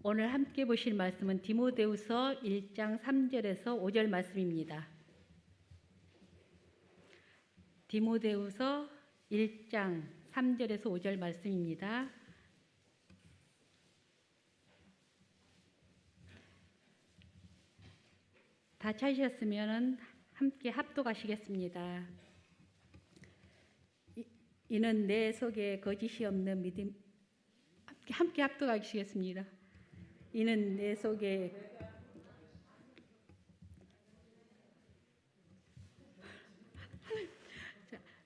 오늘 함께 보실 말씀은 디모데후서 1장 3절에서 5절 말씀입니다. 디모데후서 1장 3절에서 5절 말씀입니다. 다 찾으셨으면 함께 합독하시겠습니다. 이는 내 속에 거짓이 없는 믿음. 함께 합독하시겠습니다. 이는 내 속에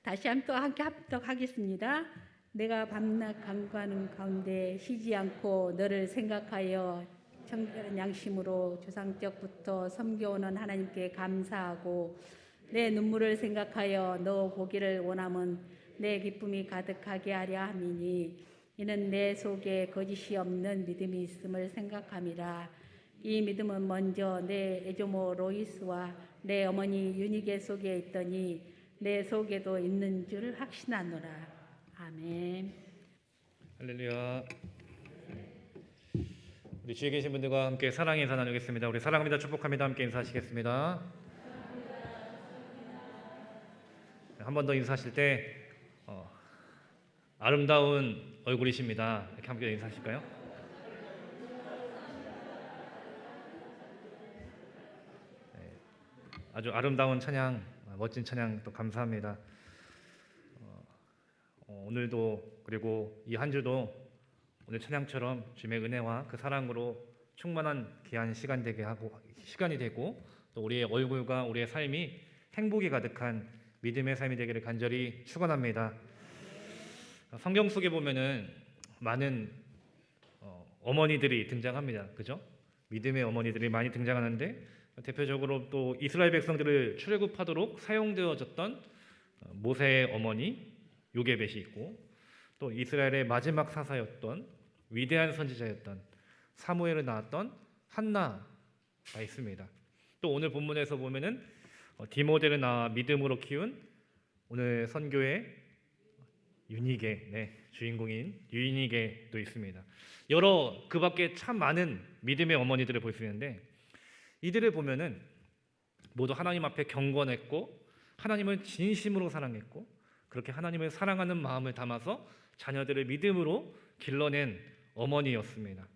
다시 함께 합독하겠습니다. 내가 밤낮 간구하는 가운데 쉬지 않고 너를 생각하여 청결한 양심으로 조상적부터 섬겨오는 하나님께 감사하고 내 눈물을 생각하여 너 보기를 원함은 내 기쁨이 가득하게 하려 함이니 이는 내 속에 거짓이 없는 믿음이 있음을 생각함이라. 이 믿음은 먼저 내 애조모 로이스와 내 어머니 유니게 속에 있더니 내 속에도 있는 줄 확신하노라. 아멘. 할렐루야. 우리 주위에 계신 분들과 함께 사랑의 인사 나누겠습니다. 우리 사랑합니다, 축복합니다. 함께 인사하시겠습니다. 한 번 더 인사하실 때 아름다운 얼굴이십니다. 이렇게 함께 인사하실까요? 네, 아주 아름다운 찬양, 멋진 찬양 또 감사합니다. 오늘도 그리고 이 한 주도 오늘 찬양처럼 주님의 은혜와 그 사랑으로 충만한 귀한 시간이 되고 또 우리의 얼굴과 우리의 삶이 행복이 가득한 믿음의 삶이 되기를 간절히 축원합니다. 성경 속에 보면은 많은 어머니들이 등장합니다. 그죠? 믿음의 어머니들이 많이 등장하는데 대표적으로 또 이스라엘 백성들을 출애굽하도록 사용되어졌던 모세의 어머니 요게벳이 있고 또 이스라엘의 마지막 사사였던 위대한 선지자였던 사무엘을 낳았던 한나가 있습니다. 또 오늘 본문에서 보면은 디모데를 낳아 믿음으로 키운 오늘 선교의 유니게, 주인공인 유니게도 있습니다. 여러 그 밖에 참 많은 믿음의 어머니들을 볼 수 있는데 이들을 보면은 모두 하나님 앞에 경건했고 하나님을 진심으로 사랑했고 그렇게 하나님을 사랑하는 마음을 담아서 자녀들을 믿음으로 길러낸 어머니였습니다.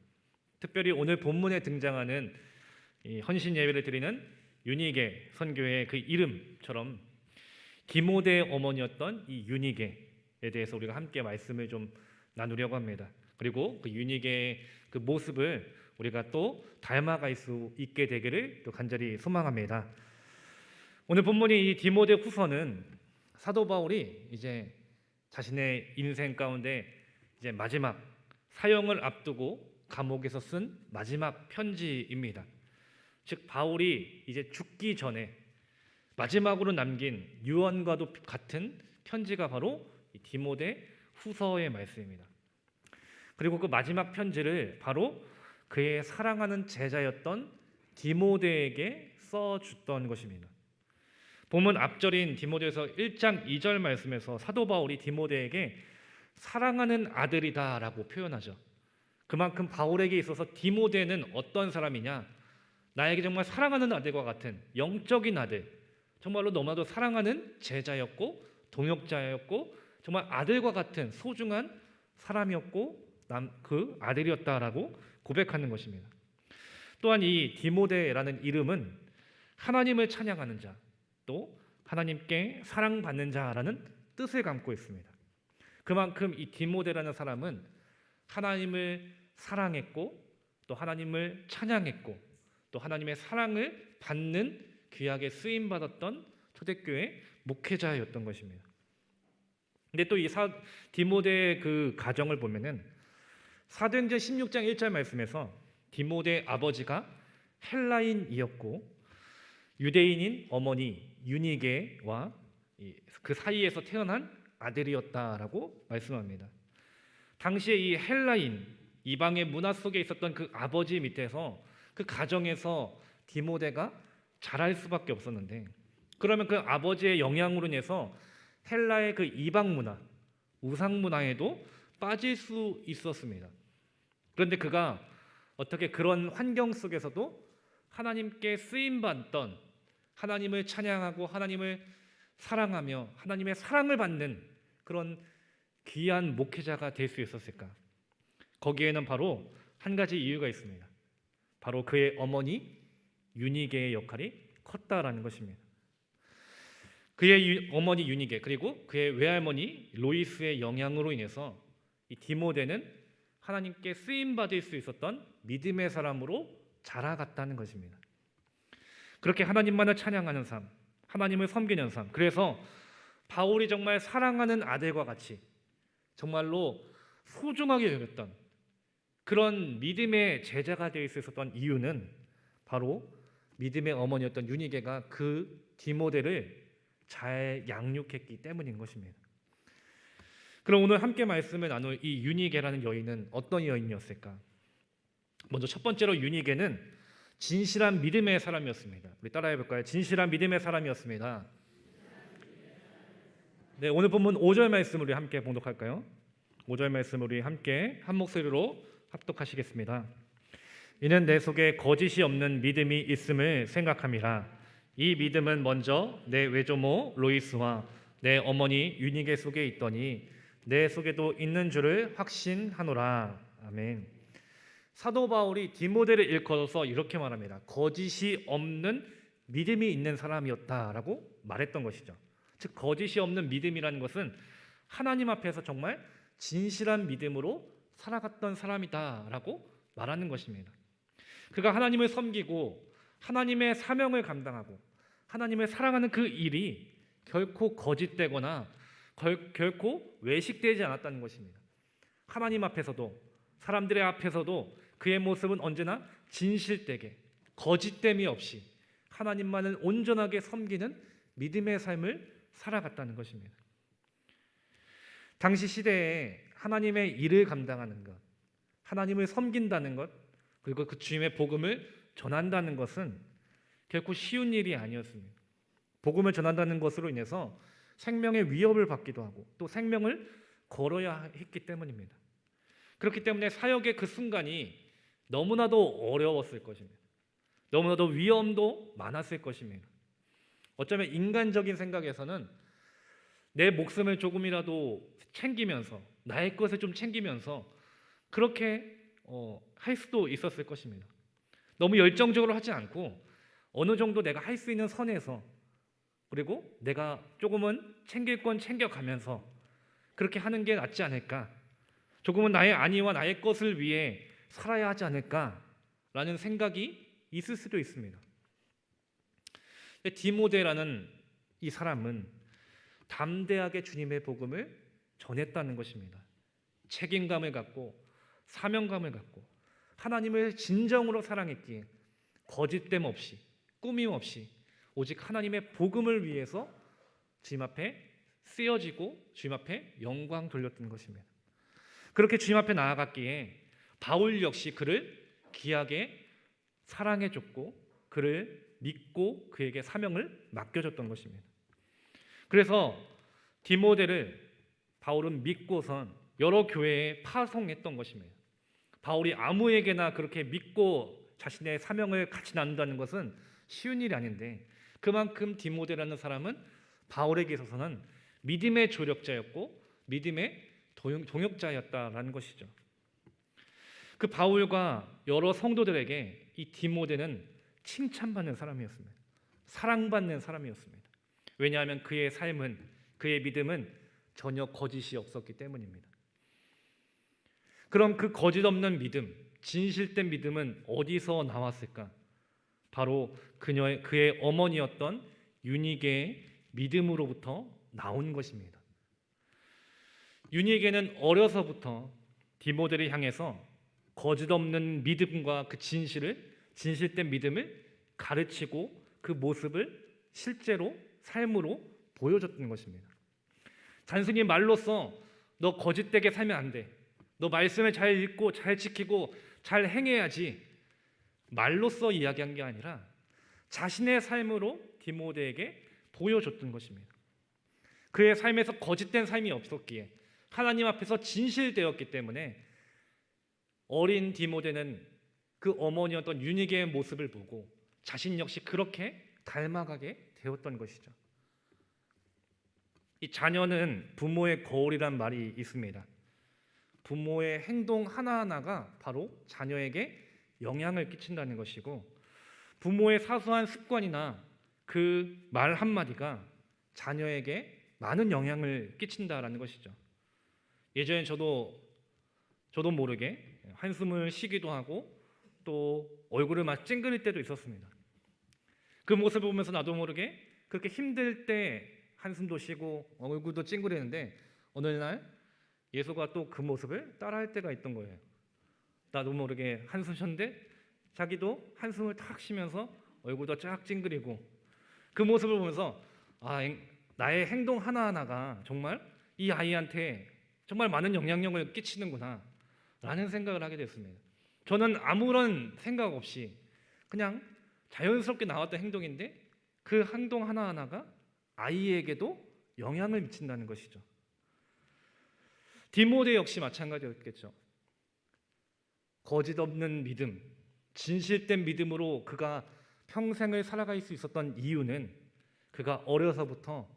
특별히 오늘 본문에 등장하는 이 헌신 예배를 드리는 유니게 선교의 그 이름처럼 디모데의 어머니였던 이 유니게에 대해서 우리가 함께 말씀을 좀 나누려고 합니다. 그리고 그 유니게의 그 모습을 우리가 또 닮아갈 수 있게 되기를 또 간절히 소망합니다. 오늘 본문이 이 디모데 후서는 사도 바울이 이제 자신의 인생 가운데 이제 마지막 사형을 앞두고 감옥에서 쓴 마지막 편지입니다. 즉 바울이 이제 죽기 전에 마지막으로 남긴 유언과도 같은 편지가 바로 이 디모데 후서의 말씀입니다. 그리고 그 마지막 편지를 바로 그의 사랑하는 제자였던 디모데에게 써줬던 것입니다. 본문 앞절인 디모데서 1장 2절 말씀에서 사도 바울이 디모데에게 사랑하는 아들이다라고 표현하죠. 그만큼 바울에게 있어서 디모데는 어떤 사람이냐? 나에게 정말 사랑하는 아들과 같은 영적인 아들, 정말로 너무나도 사랑하는 제자였고 동역자였고 정말 아들과 같은 소중한 사람이었고 그 아들이었다라고 고백하는 것입니다. 또한 이 디모데라는 이름은 하나님을 찬양하는 자, 또 하나님께 사랑받는 자라는 뜻을 담고 있습니다. 그만큼 이 디모데라는 사람은 하나님을 사랑했고 또 하나님을 찬양했고 또 하나님의 사랑을 받는 귀하게 쓰임받았던 초대교회 목회자였던 것입니다. 근데 또 이 디모데의 그 가정을 보면은 사도행전 16장 1절 말씀에서 디모데 아버지가 헬라인이었고 유대인인 어머니 유니게와 그 사이에서 태어난 아들이었다라고 말씀합니다. 당시에 이 헬라인 이방의 문화 속에 있었던 그 아버지 밑에서 그 가정에서 디모데가 자랄 수밖에 없었는데 그러면 그 아버지의 영향으로 인해서 헬라의 그 이방 문화, 우상 문화에도 빠질 수 있었습니다. 그런데 그가 어떻게 그런 환경 속에서도 하나님께 쓰임받던, 하나님을 찬양하고 하나님을 사랑하며 하나님의 사랑을 받는 그런 귀한 목회자가 될 수 있었을까? 거기에는 바로 한 가지 이유가 있습니다. 바로 그의 어머니 유니게의 역할이 컸다라는 것입니다. 그의 어머니 유니게 그리고 그의 외할머니 로이스의 영향으로 인해서 이 디모데는 하나님께 쓰임 받을 수 있었던 믿음의 사람으로 자라갔다는 것입니다. 그렇게 하나님만을 찬양하는 삶, 하나님을 섬기는 삶. 그래서 바울이 정말 사랑하는 아들과 같이 정말로 소중하게 여겼던 그런 믿음의 제자가 되어 있었던 이유는 바로 믿음의 어머니였던 유니게가 그 디모데를 잘 양육했기 때문인 것입니다. 그럼 오늘 함께 말씀을 나눌 이 유니게라는 여인은 어떤 여인이었을까? 먼저 첫 번째로 유니게는 진실한 믿음의 사람이었습니다. 우리 따라해 볼까요? 진실한 믿음의 사람이었습니다. 네, 오늘 본문 5절 말씀 우리 함께 봉독할까요? 5절 말씀 우리 함께 한 목소리로 합독하시겠습니다. 이는 내 속에 거짓이 없는 믿음이 있음을 생각함이라. 이 믿음은 먼저 내 외조모 로이스와 내 어머니 유니게 속에 있더니 내 속에도 있는 줄을 확신하노라. 아멘. 사도 바울이 디모데를 일컬어서 이렇게 말합니다. 거짓이 없는 믿음이 있는 사람이었다라고 말했던 것이죠. 즉 거짓이 없는 믿음이라는 것은 하나님 앞에서 정말 진실한 믿음으로 살아갔던 사람이다라고 말하는 것입니다. 그가 하나님을 섬기고 하나님의 사명을 감당하고 하나님을 사랑하는 그 일이 결코 거짓되거나 결코 외식되지 않았다는 것입니다. 하나님 앞에서도 사람들의 앞에서도 그의 모습은 언제나 진실되게 거짓됨이 없이 하나님만을 온전하게 섬기는 믿음의 삶을 살아갔다는 것입니다. 당시 시대에 하나님의 일을 감당하는 것, 하나님을 섬긴다는 것, 그리고 그 주님의 복음을 전한다는 것은 결코 쉬운 일이 아니었습니다. 복음을 전한다는 것으로 인해서 생명의 위협을 받기도 하고 또 생명을 걸어야 했기 때문입니다. 그렇기 때문에 사역의 그 순간이 너무나도 어려웠을 것입니다. 너무나도 위험도 많았을 것입니다. 어쩌면 인간적인 생각에서는 내 목숨을 조금이라도 챙기면서 나의 것을 좀 챙기면서 그렇게 할 수도 있었을 것입니다. 너무 열정적으로 하지 않고 어느 정도 내가 할 수 있는 선에서 그리고 내가 조금은 챙길 건 챙겨가면서 그렇게 하는 게 낫지 않을까? 조금은 나의 안위와 나의 것을 위해 살아야 하지 않을까라는 생각이 있을 수도 있습니다. 디모데라는 이 사람은 담대하게 주님의 복음을 전했다는 것입니다. 책임감을 갖고 사명감을 갖고 하나님을 진정으로 사랑했기에 거짓됨 없이 꾸밈 없이 오직 하나님의 복음을 위해서 주님 앞에 쓰여지고 주님 앞에 영광 돌렸던 것입니다. 그렇게 주님 앞에 나아갔기에 바울 역시 그를 귀하게 사랑해줬고 그를 믿고 그에게 사명을 맡겨줬던 것입니다. 그래서 디모데를 바울은 믿고선 여러 교회에 파송했던 것입니다. 바울이 아무에게나 그렇게 믿고 자신의 사명을 같이 나눈다는 것은 쉬운 일이 아닌데 그만큼 디모데라는 사람은 바울에게 있어서는 믿음의 조력자였고 믿음의 동역자였다라는 것이죠. 그 바울과 여러 성도들에게 이 디모데는 칭찬받는 사람이었습니다. 사랑받는 사람이었습니다. 왜냐하면 그의 삶은 그의 믿음은 전혀 거짓이 없었기 때문입니다. 그럼 그 거짓 없는 믿음, 진실된 믿음은 어디서 나왔을까? 바로 그의 어머니였던 유니게의 믿음으로부터 나온 것입니다. 유니게는 어려서부터 디모데를 향해서 거짓 없는 믿음과 그 진실된 믿음을 가르치고 그 모습을 실제로 삶으로 보여줬던 것입니다. 단순히 말로써 너 거짓되게 살면 안 돼. 너 말씀을 잘 읽고 잘 지키고 잘 행해야지. 말로써 이야기한 게 아니라 자신의 삶으로 디모데에게 보여줬던 것입니다. 그의 삶에서 거짓된 삶이 없었기에 하나님 앞에서 진실되었기 때문에 어린 디모데는 그 어머니였던 유니게의 모습을 보고 자신 역시 그렇게 닮아가게 되었던 것이죠. 이 자녀는 부모의 거울이란 말이 있습니다. 부모의 행동 하나하나가 바로 자녀에게 영향을 끼친다는 것이고, 부모의 사소한 습관이나 그 말 한마디가 자녀에게 많은 영향을 끼친다라는 것이죠. 예전에 저도 모르게 한숨을 쉬기도 하고 또 얼굴을 막 찡그릴 때도 있었습니다. 그 모습을 보면서 나도 모르게 그렇게 힘들 때 한숨도 쉬고 얼굴도 찡그리는데, 어느 날 예수가 또 그 모습을 따라할 때가 있던 거예요. 나도 모르게 한숨 쉬었는데 자기도 한숨을 탁 쉬면서 얼굴도 쫙 찡그리고, 그 모습을 보면서 나의 행동 하나하나가 정말 이 아이한테 정말 많은 영향력을 끼치는구나 라는 생각을 하게 됐습니다. 저는 아무런 생각 없이 그냥 자연스럽게 나왔던 행동인데 그 행동 하나하나가 아이에게도 영향을 미친다는 것이죠. 디모데 역시 마찬가지였겠죠. 거짓 없는 믿음, 진실된 믿음으로 그가 평생을 살아갈 수 있었던 이유는 그가 어려서부터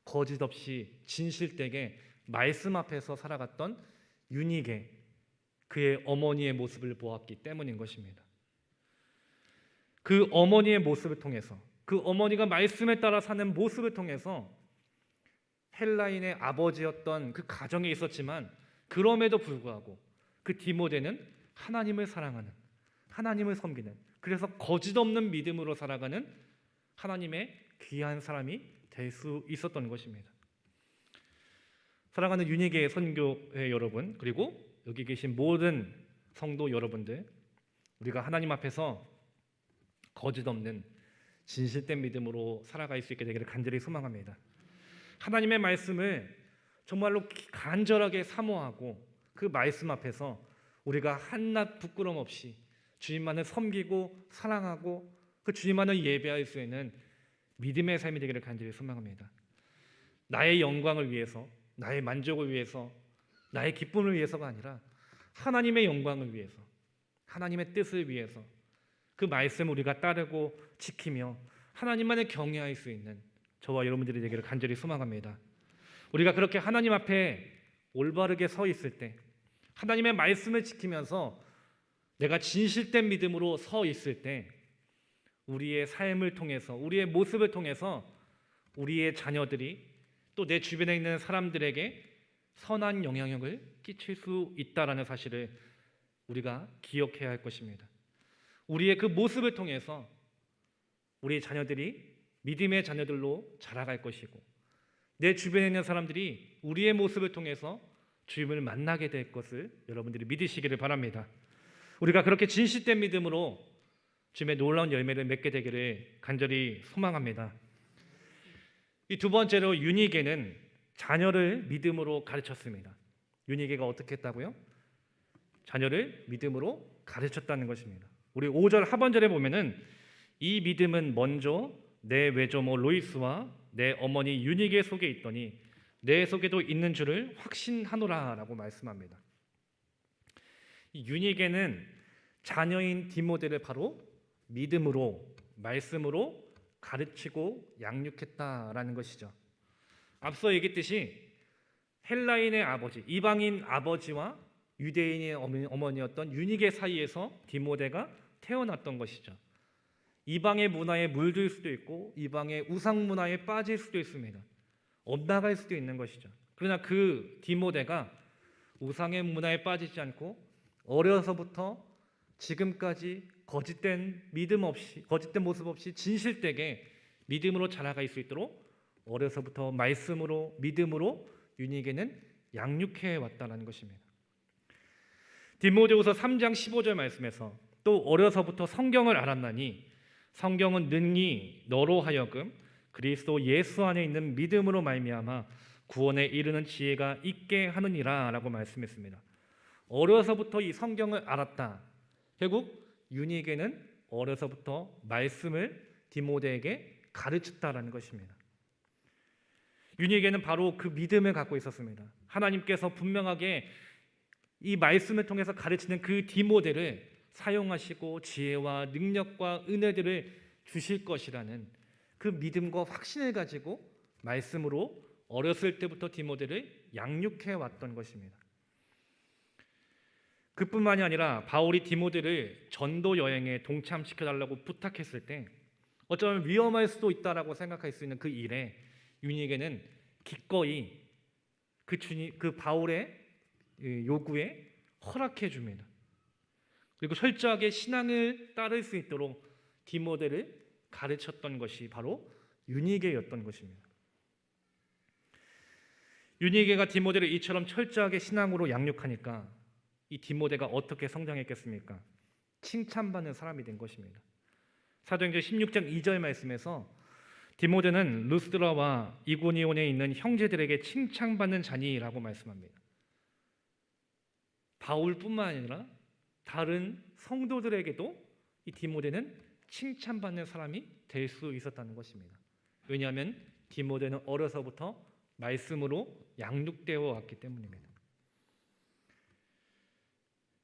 거짓 없이 진실되게 말씀 앞에서 살아갔던 유니게, 그의 어머니의 모습을 보았기 때문인 것입니다. 그 어머니의 모습을 통해서, 그 어머니가 말씀에 따라 사는 모습을 통해서 헬라인의 아버지였던 그 가정에 있었지만, 그럼에도 불구하고 그 디모데는 하나님을 사랑하는, 하나님을 섬기는, 그래서 거짓 없는 믿음으로 살아가는 하나님의 귀한 사람이 될 수 있었던 것입니다. 사랑하는 유니게 선교회 여러분, 그리고 여기 계신 모든 성도 여러분들, 우리가 하나님 앞에서 거짓 없는 진실된 믿음으로 살아갈 수 있게 되기를 간절히 소망합니다. 하나님의 말씀을 정말로 간절하게 사모하고 그 말씀 앞에서 우리가 한낱 부끄럼 없이 주님만을 섬기고 사랑하고 그 주님만을 예배할 수 있는 믿음의 삶이 되기를 간절히 소망합니다. 나의 영광을 위해서, 나의 만족을 위해서, 나의 기쁨을 위해서가 아니라 하나님의 영광을 위해서, 하나님의 뜻을 위해서 그 말씀을 우리가 따르고 지키며 하나님만을 경외할 수 있는 저와 여러분들이 되기를 간절히 소망합니다. 우리가 그렇게 하나님 앞에 올바르게 서 있을 때, 하나님의 말씀을 지키면서 내가 진실된 믿음으로 서 있을 때, 우리의 삶을 통해서, 우리의 모습을 통해서 우리의 자녀들이 또 내 주변에 있는 사람들에게 선한 영향력을 끼칠 수 있다라는 사실을 우리가 기억해야 할 것입니다. 우리의 그 모습을 통해서 우리 자녀들이 믿음의 자녀들로 자라갈 것이고, 내 주변에 있는 사람들이 우리의 모습을 통해서 주님을 만나게 될 것을 여러분들이 믿으시기를 바랍니다. 우리가 그렇게 진실된 믿음으로 주님의 놀라운 열매를 맺게 되기를 간절히 소망합니다. 이 두 번째로 유니게는 자녀를 믿음으로 가르쳤습니다. 유니게가 어떻게 했다고요? 자녀를 믿음으로 가르쳤다는 것입니다. 우리 5절 하반절에 보면은 이 믿음은 먼저 내 외조모 로이스와 내 어머니 유니게 속에 있더니 내 속에도 있는 줄을 확신하노라 라고 말씀합니다. 이 유니게는 자녀인 디모데를 바로 믿음으로, 말씀으로 가르치고 양육했다라는 것이죠. 앞서 얘기했듯이 헬라인의 아버지, 이방인 아버지와 유대인의 어머니였던 유니게 사이에서 디모데가 태어났던 것이죠. 이방의 문화에 물들 수도 있고 이방의 우상 문화에 빠질 수도 있습니다. 엇나갈 수도 있는 것이죠. 그러나 그 디모데가 우상의 문화에 빠지지 않고 어려서부터 지금까지 거짓된 믿음 없이, 거짓된 모습 없이 진실되게 믿음으로 자라갈 수 있도록 어려서부터 말씀으로, 믿음으로 유니게는 양육해 왔다는 것입니다. 디모데후서 3장 15절 말씀에서 또 어려서부터 성경을 알았나니 성경은 능히 너로 하여금 그리스도 예수 안에 있는 믿음으로 말미암아 구원에 이르는 지혜가 있게 하느니라 라고 말씀했습니다. 어려서부터 이 성경을 알았다. 결국 유니게는 어려서부터 말씀을 디모데에게 가르쳤다라는 것입니다. 유니게는 바로 그 믿음을 갖고 있었습니다. 하나님께서 분명하게 이 말씀을 통해서 가르치는 그 디모데를 사용하시고 지혜와 능력과 은혜들을 주실 것이라는 그 믿음과 확신을 가지고 말씀으로 어렸을 때부터 디모데를 양육해 왔던 것입니다. 그뿐만이 아니라 바울이 디모데를 전도 여행에 동참시켜 달라고 부탁했을 때 어쩌면 위험할 수도 있다라고 생각할 수 있는 그 일에 유니에게는 기꺼이 그 바울의 요구에 허락해 줍니다. 그리고 철저하게 신앙을 따를 수 있도록 디모데를 가르쳤던 것이 바로 유니게였던 것입니다. 유니게가 디모데를 이처럼 철저하게 신앙으로 양육하니까 이 디모데가 어떻게 성장했겠습니까? 칭찬받는 사람이 된 것입니다. 사도행전 16장 2절 말씀에서 디모데는 루스드라와 이고니온에 있는 형제들에게 칭찬받는 자니라고 말씀합니다. 바울뿐만 아니라 다른 성도들에게도 이 디모데는 칭찬받는 사람이 될 수 있었다는 것입니다. 왜냐하면 디모데는 어려서부터 말씀으로 양육되어 왔기 때문입니다.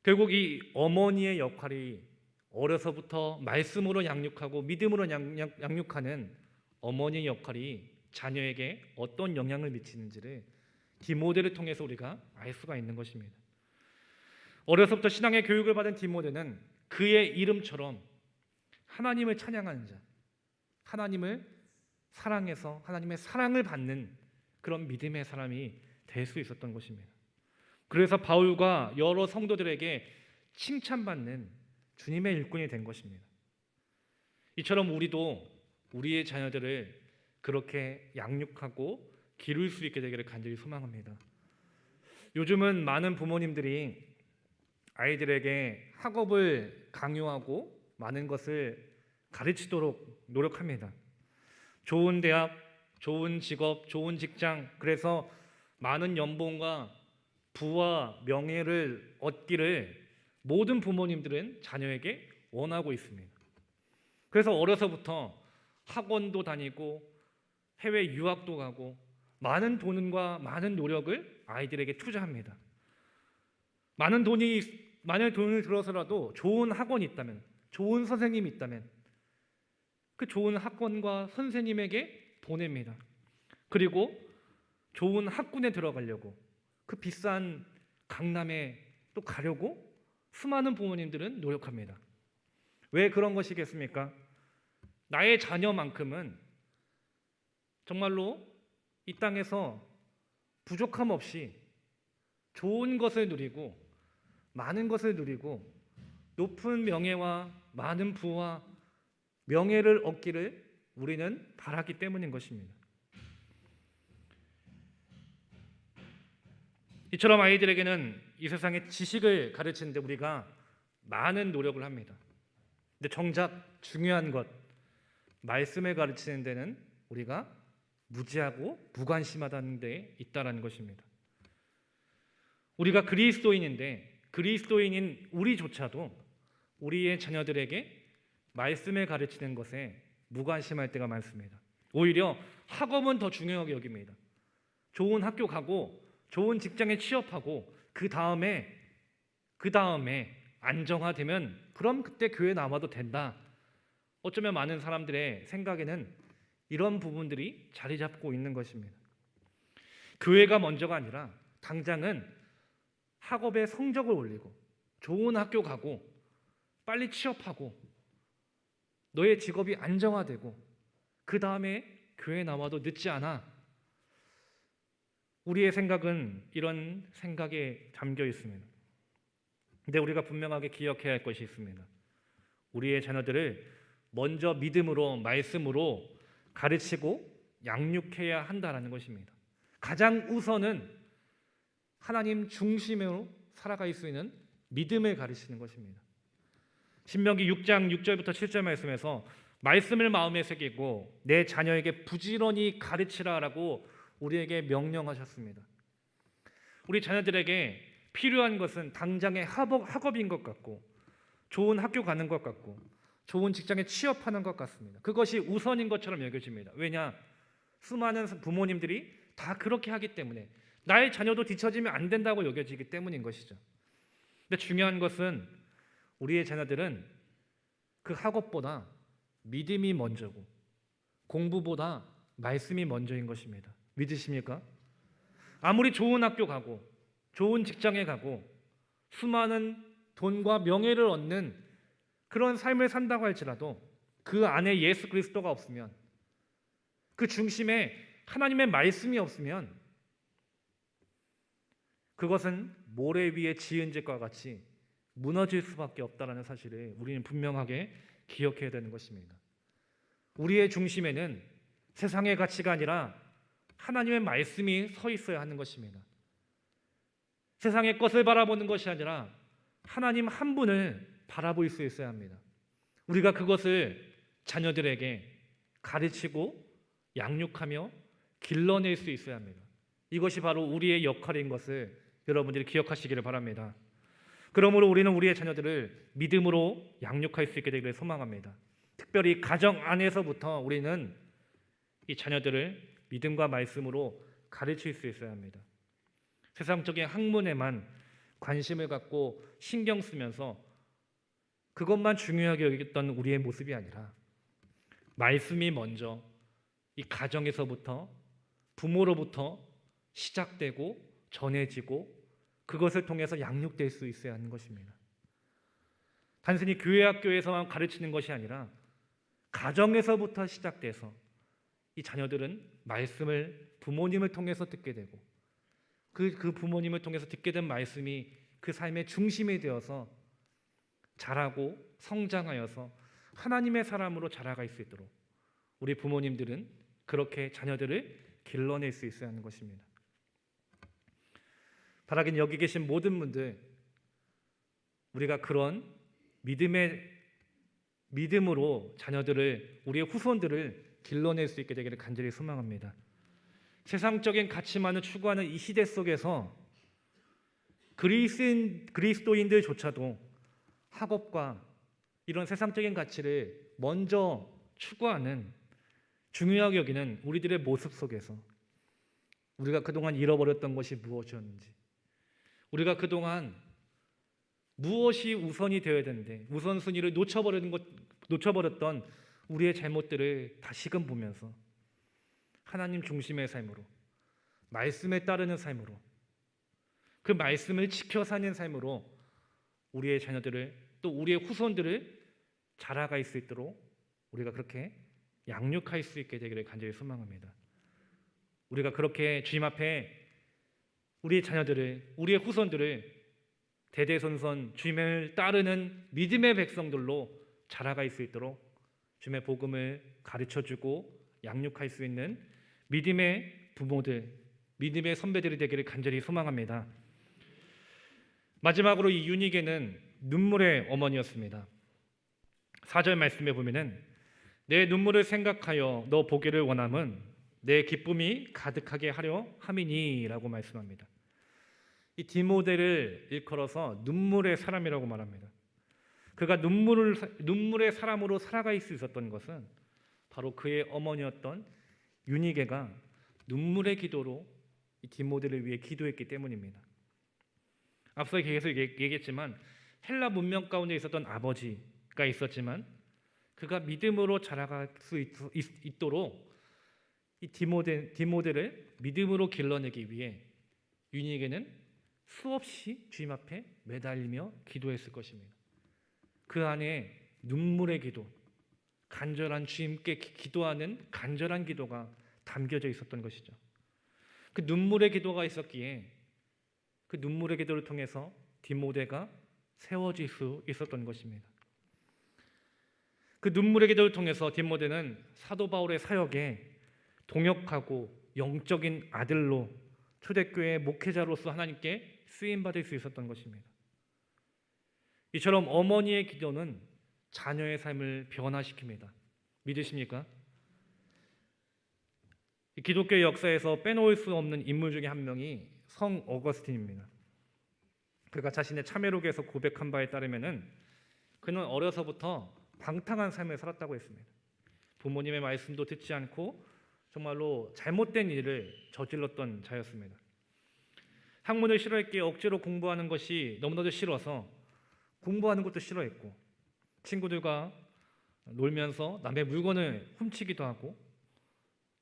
결국 이 어머니의 역할이 어려서부터 말씀으로 양육하고 믿음으로 양육하는 어머니의 역할이 자녀에게 어떤 영향을 미치는지를 디모데를 통해서 우리가 알 수가 있는 것입니다. 어려서부터 신앙의 교육을 받은 디모데는 그의 이름처럼 하나님을 찬양하는 자, 하나님을 사랑해서 하나님의 사랑을 받는 그런 믿음의 사람이 될 수 있었던 것입니다. 그래서 바울과 여러 성도들에게 칭찬받는 주님의 일꾼이 된 것입니다. 이처럼 우리도 우리의 자녀들을 그렇게 양육하고 기를 수 있게 되기를 간절히 소망합니다. 요즘은 많은 부모님들이 아이들에게 학업을 강요하고 많은 것을 가르치도록 노력합니다. 좋은 대학, 좋은 직업, 좋은 직장, 그래서 많은 연봉과 부와 명예를 얻기를 모든 부모님들은 자녀에게 원하고 있습니다. 그래서 어려서부터 학원도 다니고 해외 유학도 가고 많은 돈과 많은 노력을 아이들에게 투자합니다. 많은 돈을 들어서라도 좋은 학원이 있다면, 좋은 선생님이 있다면 그 좋은 학원과 선생님에게 보냅니다. 그리고 좋은 학군에 들어가려고 그 비싼 강남에 또 가려고 수많은 부모님들은 노력합니다. 왜 그런 것이겠습니까? 나의 자녀만큼은 정말로 이 땅에서 부족함 없이 좋은 것을 누리고 많은 것을 누리고 높은 명예와 많은 부와 명예를 얻기를 우리는 바라기 때문인 것입니다. 이처럼 아이들에게는 이 세상의 지식을 가르치는데 우리가 많은 노력을 합니다. 근데 정작 중요한 것, 말씀을 가르치는 데는 우리가 무지하고 무관심하다는 데 있다라는 것입니다. 우리가 그리스도인인데 그리스도인인 우리조차도 우리의 자녀들에게 말씀을 가르치는 것에 무관심할 때가 많습니다. 오히려 학업은 더 중요하게 여깁니다. 좋은 학교 가고 좋은 직장에 취업하고 그 다음에 안정화되면 그럼 그때 교회 나와도 된다. 어쩌면 많은 사람들의 생각에는 이런 부분들이 자리 잡고 있는 것입니다. 교회가 먼저가 아니라 당장은 학업의 성적을 올리고 좋은 학교 가고 빨리 취업하고 너의 직업이 안정화되고 그 다음에 교회 나와도 늦지 않아. 우리의 생각은 이런 생각에 잠겨 있습니다. 근데 우리가 분명하게 기억해야 할 것이 있습니다. 우리의 자녀들을 먼저 믿음으로 말씀으로 가르치고 양육해야 한다라는 것입니다. 가장 우선은 하나님 중심으로 살아갈 수 있는 믿음을 가르치는 것입니다. 신명기 6장 6절부터 7절 말씀에서 말씀을 마음에 새기고 내 자녀에게 부지런히 가르치라라고 우리에게 명령하셨습니다. 우리 자녀들에게 필요한 것은 당장의 학업인 것 같고 좋은 학교 가는 것 같고 좋은 직장에 취업하는 것 같습니다. 그것이 우선인 것처럼 여겨집니다. 왜냐? 수많은 부모님들이 다 그렇게 하기 때문에 나의 자녀도 뒤처지면 안 된다고 여겨지기 때문인 것이죠. 근데 중요한 것은 우리의 자녀들은 그 학업보다 믿음이 먼저고 공부보다 말씀이 먼저인 것입니다. 믿으십니까? 아무리 좋은 학교 가고 좋은 직장에 가고 수많은 돈과 명예를 얻는 그런 삶을 산다고 할지라도 그 안에 예수 그리스도가 없으면, 그 중심에 하나님의 말씀이 없으면 그것은 모래 위에 지은 집과 같이 무너질 수밖에 없다는 사실을 우리는 분명하게 기억해야 되는 것입니다. 우리의 중심에는 세상의 가치가 아니라 하나님의 말씀이 서 있어야 하는 것입니다. 세상의 것을 바라보는 것이 아니라 하나님 한 분을 바라볼 수 있어야 합니다. 우리가 그것을 자녀들에게 가르치고 양육하며 길러낼 수 있어야 합니다. 이것이 바로 우리의 역할인 것을 여러분들이 기억하시기를 바랍니다. 그러므로 우리는 우리의 자녀들을 믿음으로 양육할 수 있게 되기를 소망합니다. 특별히 가정 안에서부터 우리는 이 자녀들을 믿음과 말씀으로 가르칠 수 있어야 합니다. 세상적인 학문에만 관심을 갖고 신경 쓰면서 그것만 중요하게 여겼던 우리의 모습이 아니라 말씀이 먼저 이 가정에서부터 부모로부터 시작되고 전해지고 그것을 통해서 양육될 수 있어야 하는 것입니다. 단순히 교회 학교에서만 가르치는 것이 아니라 가정에서부터 시작돼서 이 자녀들은 말씀을 부모님을 통해서 듣게 되고 그 부모님을 통해서 듣게 된 말씀이 그 삶의 중심이 되어서 자라고 성장하여서 하나님의 사람으로 자라갈 수 있도록 우리 부모님들은 그렇게 자녀들을 길러낼 수 있어야 하는 것입니다. 바라긴 여기 계신 모든 분들, 우리가 그런 믿음으로 자녀들을, 우리의 후손들을 길러낼 수 있게 되기를 간절히 소망합니다. 세상적인 가치만을 추구하는 이 시대 속에서 그리스도인들조차도 학업과 이런 세상적인 가치를 먼저 추구하는, 중요하게 여기는 우리들의 모습 속에서 우리가 그동안 잃어버렸던 것이 무엇이었는지, 우리가 그동안 무엇이 우선이 되어야 되는데 우선순위를 놓쳐버렸던 우리의 잘못들을 다시금 보면서 하나님 중심의 삶으로, 말씀에 따르는 삶으로, 그 말씀을 지켜 사는 삶으로 우리의 자녀들을, 또 우리의 후손들을 자라갈 수 있도록 우리가 그렇게 양육할 수 있게 되기를 간절히 소망합니다. 우리가 그렇게 주님 앞에 우리의 자녀들을, 우리의 후손들을 대대손손 주님을 따르는 믿음의 백성들로 자라갈 수 있도록 주님의 복음을 가르쳐주고 양육할 수 있는 믿음의 부모들, 믿음의 선배들이 되기를 간절히 소망합니다. 마지막으로 이 유니게는 눈물의 어머니였습니다. 4절 말씀에 보면은 내 눈물을 생각하여 너 보기를 원함은 내 기쁨이 가득하게 하려 함이니라고 말씀합니다. 이 디모데를 일컬어서 눈물의 사람이라고 말합니다. 그가 눈물의 사람으로 살아갈 수 있었던 것은 바로 그의 어머니였던 유니게가 눈물의 기도로 이 디모데를 위해 기도했기 때문입니다. 앞서 계속 얘기했지만 헬라 문명 가운데 있었던 아버지가 있었지만 그가 믿음으로 자라갈 수 있도록 이 디모데를 믿음으로 길러내기 위해 유니게는 수없이 주님 앞에 매달리며 기도했을 것입니다. 그 안에 눈물의 기도, 간절한 주님께 기도하는 간절한 기도가 담겨져 있었던 것이죠. 그 눈물의 기도가 있었기에 그 눈물의 기도를 통해서 디모데가 세워질 수 있었던 것입니다. 그 눈물의 기도를 통해서 디모데는 사도 바울의 사역에 동역하고 영적인 아들로 초대교회 목회자로서 하나님께 쓰임받을 수 있었던 것입니다. 이처럼 어머니의 기도는 자녀의 삶을 변화시킵니다. 믿으십니까? 기독교 역사에서 빼놓을 수 없는 인물 중에 한 명이 성 어거스틴입니다. 그가 자신의 참회록에서 고백한 바에 따르면은 그는 어려서부터 방탕한 삶을 살았다고 했습니다. 부모님의 말씀도 듣지 않고 정말로 잘못된 일을 저질렀던 자였습니다. 학문을 싫어했기에 억지로 공부하는 것이 너무나도 싫어서 공부하는 것도 싫어했고 친구들과 놀면서 남의 물건을 훔치기도 하고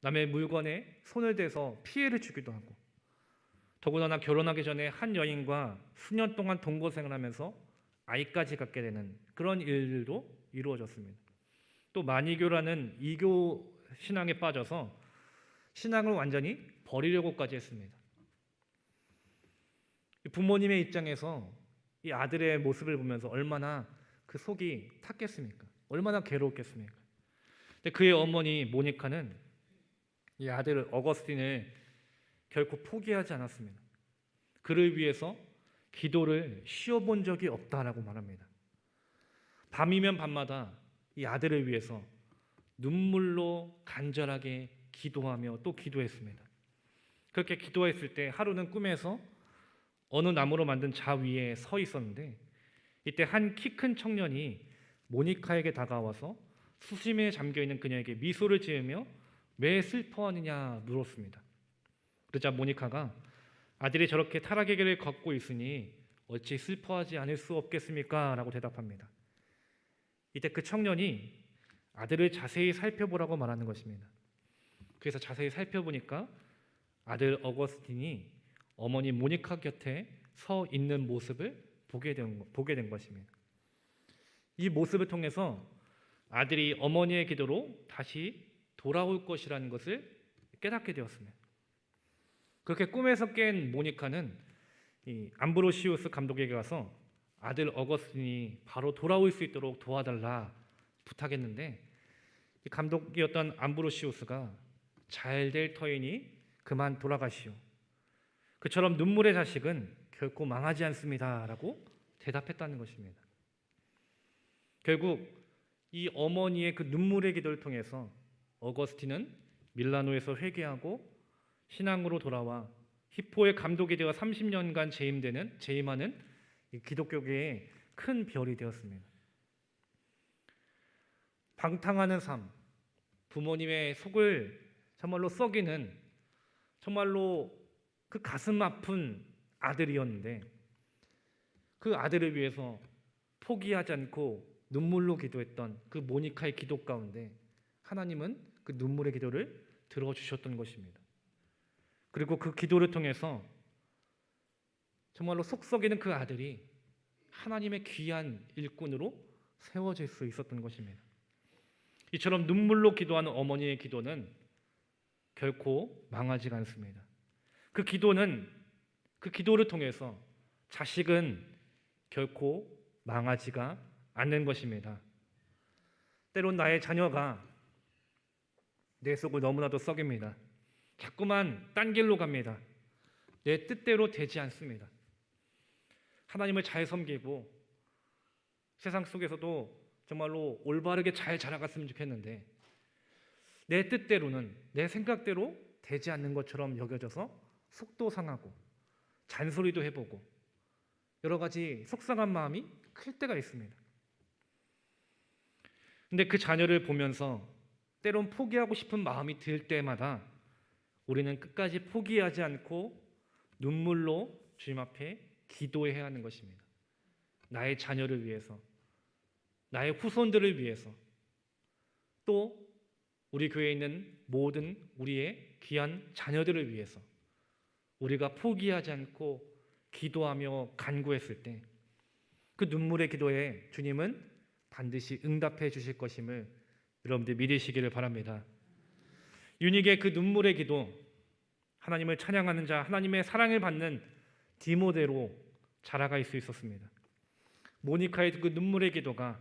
남의 물건에 손을 대서 피해를 주기도 하고 더군다나 결혼하기 전에 한 여인과 수년 동안 동거생을 하면서 아이까지 갖게 되는 그런 일들도 이루어졌습니다. 또 만이교라는 이교 신앙에 빠져서 신앙을 완전히 버리려고까지 했습니다. 부모님의 입장에서 이 아들의 모습을 보면서 얼마나 그 속이 탔겠습니까? 얼마나 괴로웠겠습니까? 근데 그의 어머니 모니카는 이 아들 어거스틴을 결코 포기하지 않았습니다. 그를 위해서 기도를 쉬어본 적이 없다라고 말합니다. 밤이면 밤마다 이 아들을 위해서 눈물로 간절하게 기도하며 또 기도했습니다. 그렇게 기도했을 때 하루는 꿈에서 어느 나무로 만든 자 위에 서 있었는데 이때 한 키 큰 청년이 모니카에게 다가와서 수심에 잠겨있는 그녀에게 미소를 지으며 왜 슬퍼하느냐 물었습니다. 그러자 모니카가 아들이 저렇게 타락의 길을 걷고 있으니 어찌 슬퍼하지 않을 수 없겠습니까? 라고 대답합니다. 이때 그 청년이 아들을 자세히 살펴보라고 말하는 것입니다. 그래서 자세히 살펴보니까 아들 어거스틴이 어머니 모니카 곁에 서 있는 모습을 보게 된 것입니다. 이 모습을 통해서 아들이 어머니의 기도로 다시 돌아올 것이라는 것을 깨닫게 되었습니다. 그렇게 꿈에서 깬 모니카는 이 암브로시우스 감독에게 가서 아들 어거스틴이 바로 돌아올 수 있도록 도와달라 부탁했는데 이 감독이었던 암브로시우스가 잘 될 터이니 그만 돌아가시오. 그처럼 눈물의 자식은 결코 망하지 않습니다라고 대답했다는 것입니다. 결국 이 어머니의 그 눈물의 기도를 통해서 어거스틴은 밀라노에서 회개하고 신앙으로 돌아와 히포의 감독이 되어 30년간 재임하는 기독교계의 큰 별이 되었습니다. 방탕하는 삶, 부모님의 속을 정말로 썩이는 정말로 그 가슴 아픈 아들이었는데 그 아들을 위해서 포기하지 않고 눈물로 기도했던 그 모니카의 기도 가운데 하나님은 그 눈물의 기도를 들어주셨던 것입니다. 그리고 그 기도를 통해서 정말로 속 썩이는 그 아들이 하나님의 귀한 일꾼으로 세워질 수 있었던 것입니다. 이처럼 눈물로 기도하는 어머니의 기도는 결코 망하지가 않습니다. 그 기도를 통해서 자식은 결코 망하지가 않는 것입니다. 때론 나의 자녀가 내 속을 너무나도 썩입니다. 자꾸만 딴 길로 갑니다. 내 뜻대로 되지 않습니다. 하나님을 잘 섬기고 세상 속에서도 정말로 올바르게 잘 자라갔으면 좋겠는데 내 뜻대로는 내 생각대로 되지 않는 것처럼 여겨져서 속도 상하고 잔소리도 해보고 여러 가지 속상한 마음이 클 때가 있습니다. 근데 그 자녀를 보면서 때론 포기하고 싶은 마음이 들 때마다 우리는 끝까지 포기하지 않고 눈물로 주님 앞에 기도해야 하는 것입니다. 나의 자녀를 위해서, 나의 후손들을 위해서, 또 우리 교회에 있는 모든 우리의 귀한 자녀들을 위해서 우리가 포기하지 않고 기도하며 간구했을 때 그 눈물의 기도에 주님은 반드시 응답해 주실 것임을 여러분들 믿으시기를 바랍니다. 유닉의 그 눈물의 기도, 하나님을 찬양하는 자, 하나님의 사랑을 받는 디모데로 자라갈 수 있었습니다. 모니카의 그 눈물의 기도가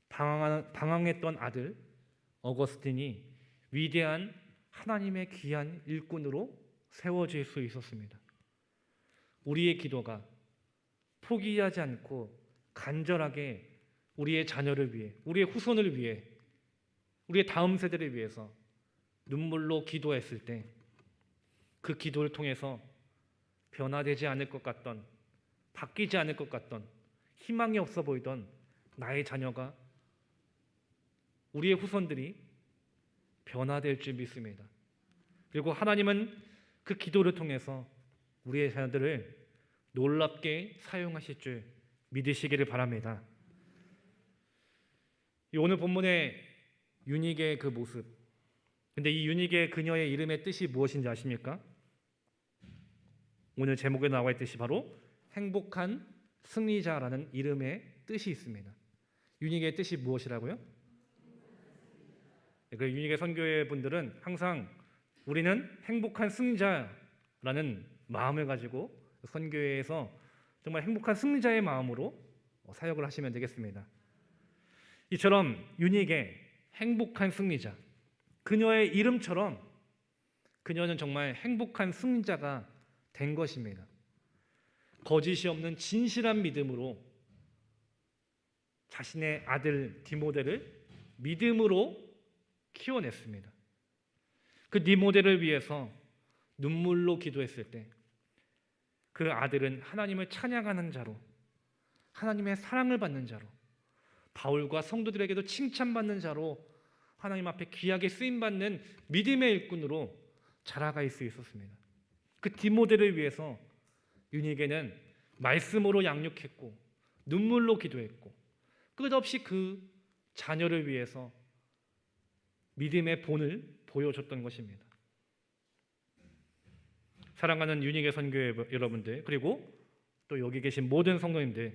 방황했던 아들 어거스틴이 위대한 하나님의 귀한 일꾼으로 세워질 수 있었습니다. 우리의 기도가 포기하지 않고 간절하게 우리의 자녀를 위해, 우리의 후손을 위해, 우리의 다음 세대를 위해서 눈물로 기도했을 때 그 기도를 통해서 변화되지 않을 것 같던, 바뀌지 않을 것 같던, 희망이 없어 보이던 나의 자녀가, 우리의 후손들이 변화될 줄 믿습니다. 그리고 하나님은 그 기도를 통해서 우리의 자녀들을 놀랍게 사용하실 줄 믿으시기를 바랍니다. 이 오늘 본문의 유닉의 그 모습, 근데 이 유닉의 그녀의 이름의 뜻이 무엇인지 아십니까? 오늘 제목에 나와 있듯이 바로 행복한 승리자라는 이름의 뜻이 있습니다. 유닉의 뜻이 무엇이라고요? 그 유닉의 선교회 분들은 항상 우리는 행복한 승리자라는 마음을 가지고 선교회에서 정말 행복한 승리자의 마음으로 사역을 하시면 되겠습니다. 이처럼 유닉의 행복한 승리자, 그녀의 이름처럼 그녀는 정말 행복한 승리자가 된 것입니다. 거짓이 없는 진실한 믿음으로 자신의 아들 디모데를 믿음으로 키워냈습니다. 그 디모데를 위해서 눈물로 기도했을 때 그 아들은 하나님을 찬양하는 자로, 하나님의 사랑을 받는 자로, 바울과 성도들에게도 칭찬받는 자로 하나님 앞에 귀하게 쓰임받는 믿음의 일꾼으로 자라갈 수 있었습니다. 그 디모데를 위해서 유닉에는 말씀으로 양육했고 눈물로 기도했고 끝없이 그 자녀를 위해서 믿음의 본을 보여줬던 것입니다. 사랑하는 유닉의 선교회 여러분들, 그리고 또 여기 계신 모든 성도님들,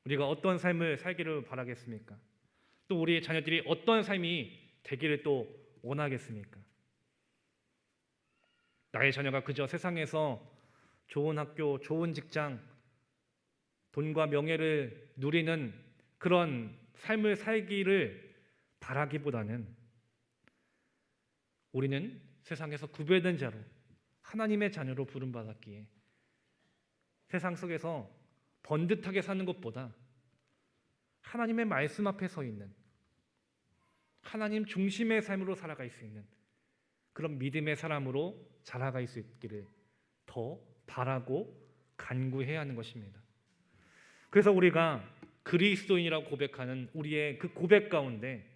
우리가 어떤 삶을 살기를 바라겠습니까? 또 우리의 자녀들이 어떤 삶이 되기를 또 원하겠습니까? 나의 자녀가 그저 세상에서 좋은 학교, 좋은 직장, 돈과 명예를 누리는 그런 삶을 살기를 바라기보다는 우리는 세상에서 구별된 자로 하나님의 자녀로 부름받았기에 세상 속에서 번듯하게 사는 것보다 하나님의 말씀 앞에 서 있는 하나님 중심의 삶으로 살아갈 수 있는 그런 믿음의 사람으로 자라갈 수 있기를 더 바라고 간구해야 하는 것입니다. 그래서 우리가 그리스도인이라고 고백하는 우리의 그 고백 가운데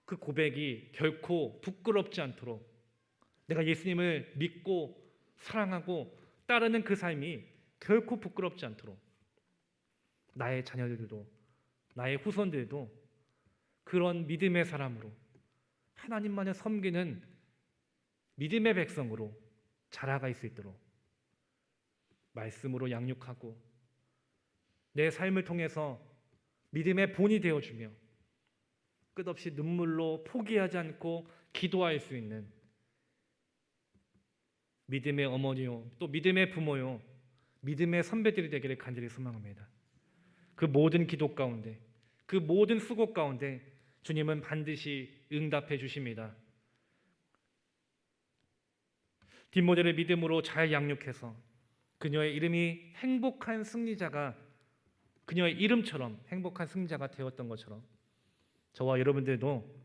그 고백이 결코 부끄럽지 않도록 내가 예수님을 믿고 사랑하고 따르는 그 삶이 결코 부끄럽지 않도록 나의 자녀들도 나의 후손들도 그런 믿음의 사람으로 하나님만을 섬기는 믿음의 백성으로 자라갈 수 있도록 말씀으로 양육하고 내 삶을 통해서 믿음의 본이 되어주며 끝없이 눈물로 포기하지 않고 기도할 수 있는 믿음의 어머니요, 또 믿음의 부모요, 믿음의 선배들이 되기를 간절히 소망합니다. 그 모든 기도 가운데, 그 모든 수고 가운데 주님은 반드시 응답해 주십니다. 디모데를 믿음으로 잘 양육해서 그녀의 이름이 행복한 승리자가, 그녀의 이름처럼 행복한 승리자가 되었던 것처럼 저와 여러분들도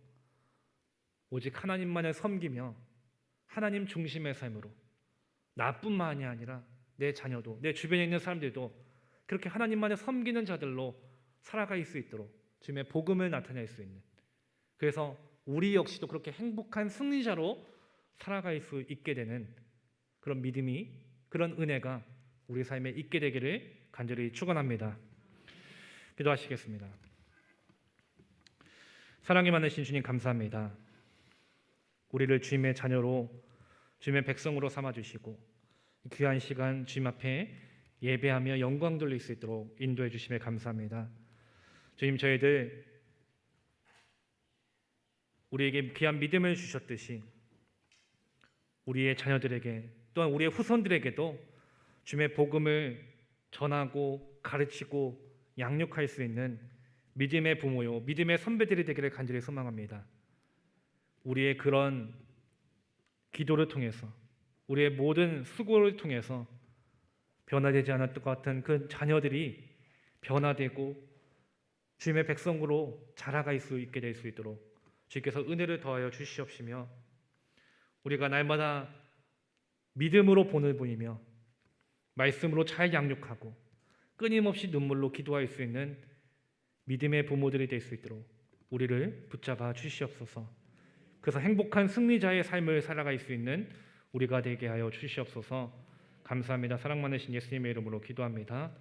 오직 하나님만을 섬기며 하나님 중심의 삶으로 나뿐만이 아니라 내 자녀도, 내 주변에 있는 사람들도 그렇게 하나님만을 섬기는 자들로 살아갈 수 있도록 주님의 복음을 나타낼 수 있는, 그래서 우리 역시도 그렇게 행복한 승리자로 살아갈 수 있게 되는 그런 믿음이, 그런 은혜가 우리 삶에 있게 되기를 간절히 축원합니다. 기도하시겠습니다. 사랑이 많으신 주님 감사합니다. 우리를 주님의 자녀로, 주님의 백성으로 삼아주시고 귀한 시간 주님 앞에 예배하며 영광 돌릴 수 있도록 인도해 주심에 감사합니다. 주님, 저희들 우리에게 귀한 믿음을 주셨듯이 우리의 자녀들에게 또한 우리의 후손들에게도 주님의 복음을 전하고 가르치고 양육할 수 있는 믿음의 부모요, 믿음의 선배들이 되기를 간절히 소망합니다. 우리의 그런 기도를 통해서, 우리의 모든 수고를 통해서 변화되지 않았던 것 같은 그 자녀들이 변화되고 주님의 백성으로 자라갈 수 있게 될 수 있도록 주께서 은혜를 더하여 주시옵시며, 우리가 날마다 믿음으로 본을 보이며 말씀으로 잘 양육하고 끊임없이 눈물로 기도할 수 있는 믿음의 부모들이 될 수 있도록 우리를 붙잡아 주시옵소서. 그래서 행복한 승리자의 삶을 살아갈 수 있는 우리가 되게 하여 주시옵소서. 감사합니다. 사랑 많으신 예수님의 이름으로 기도합니다.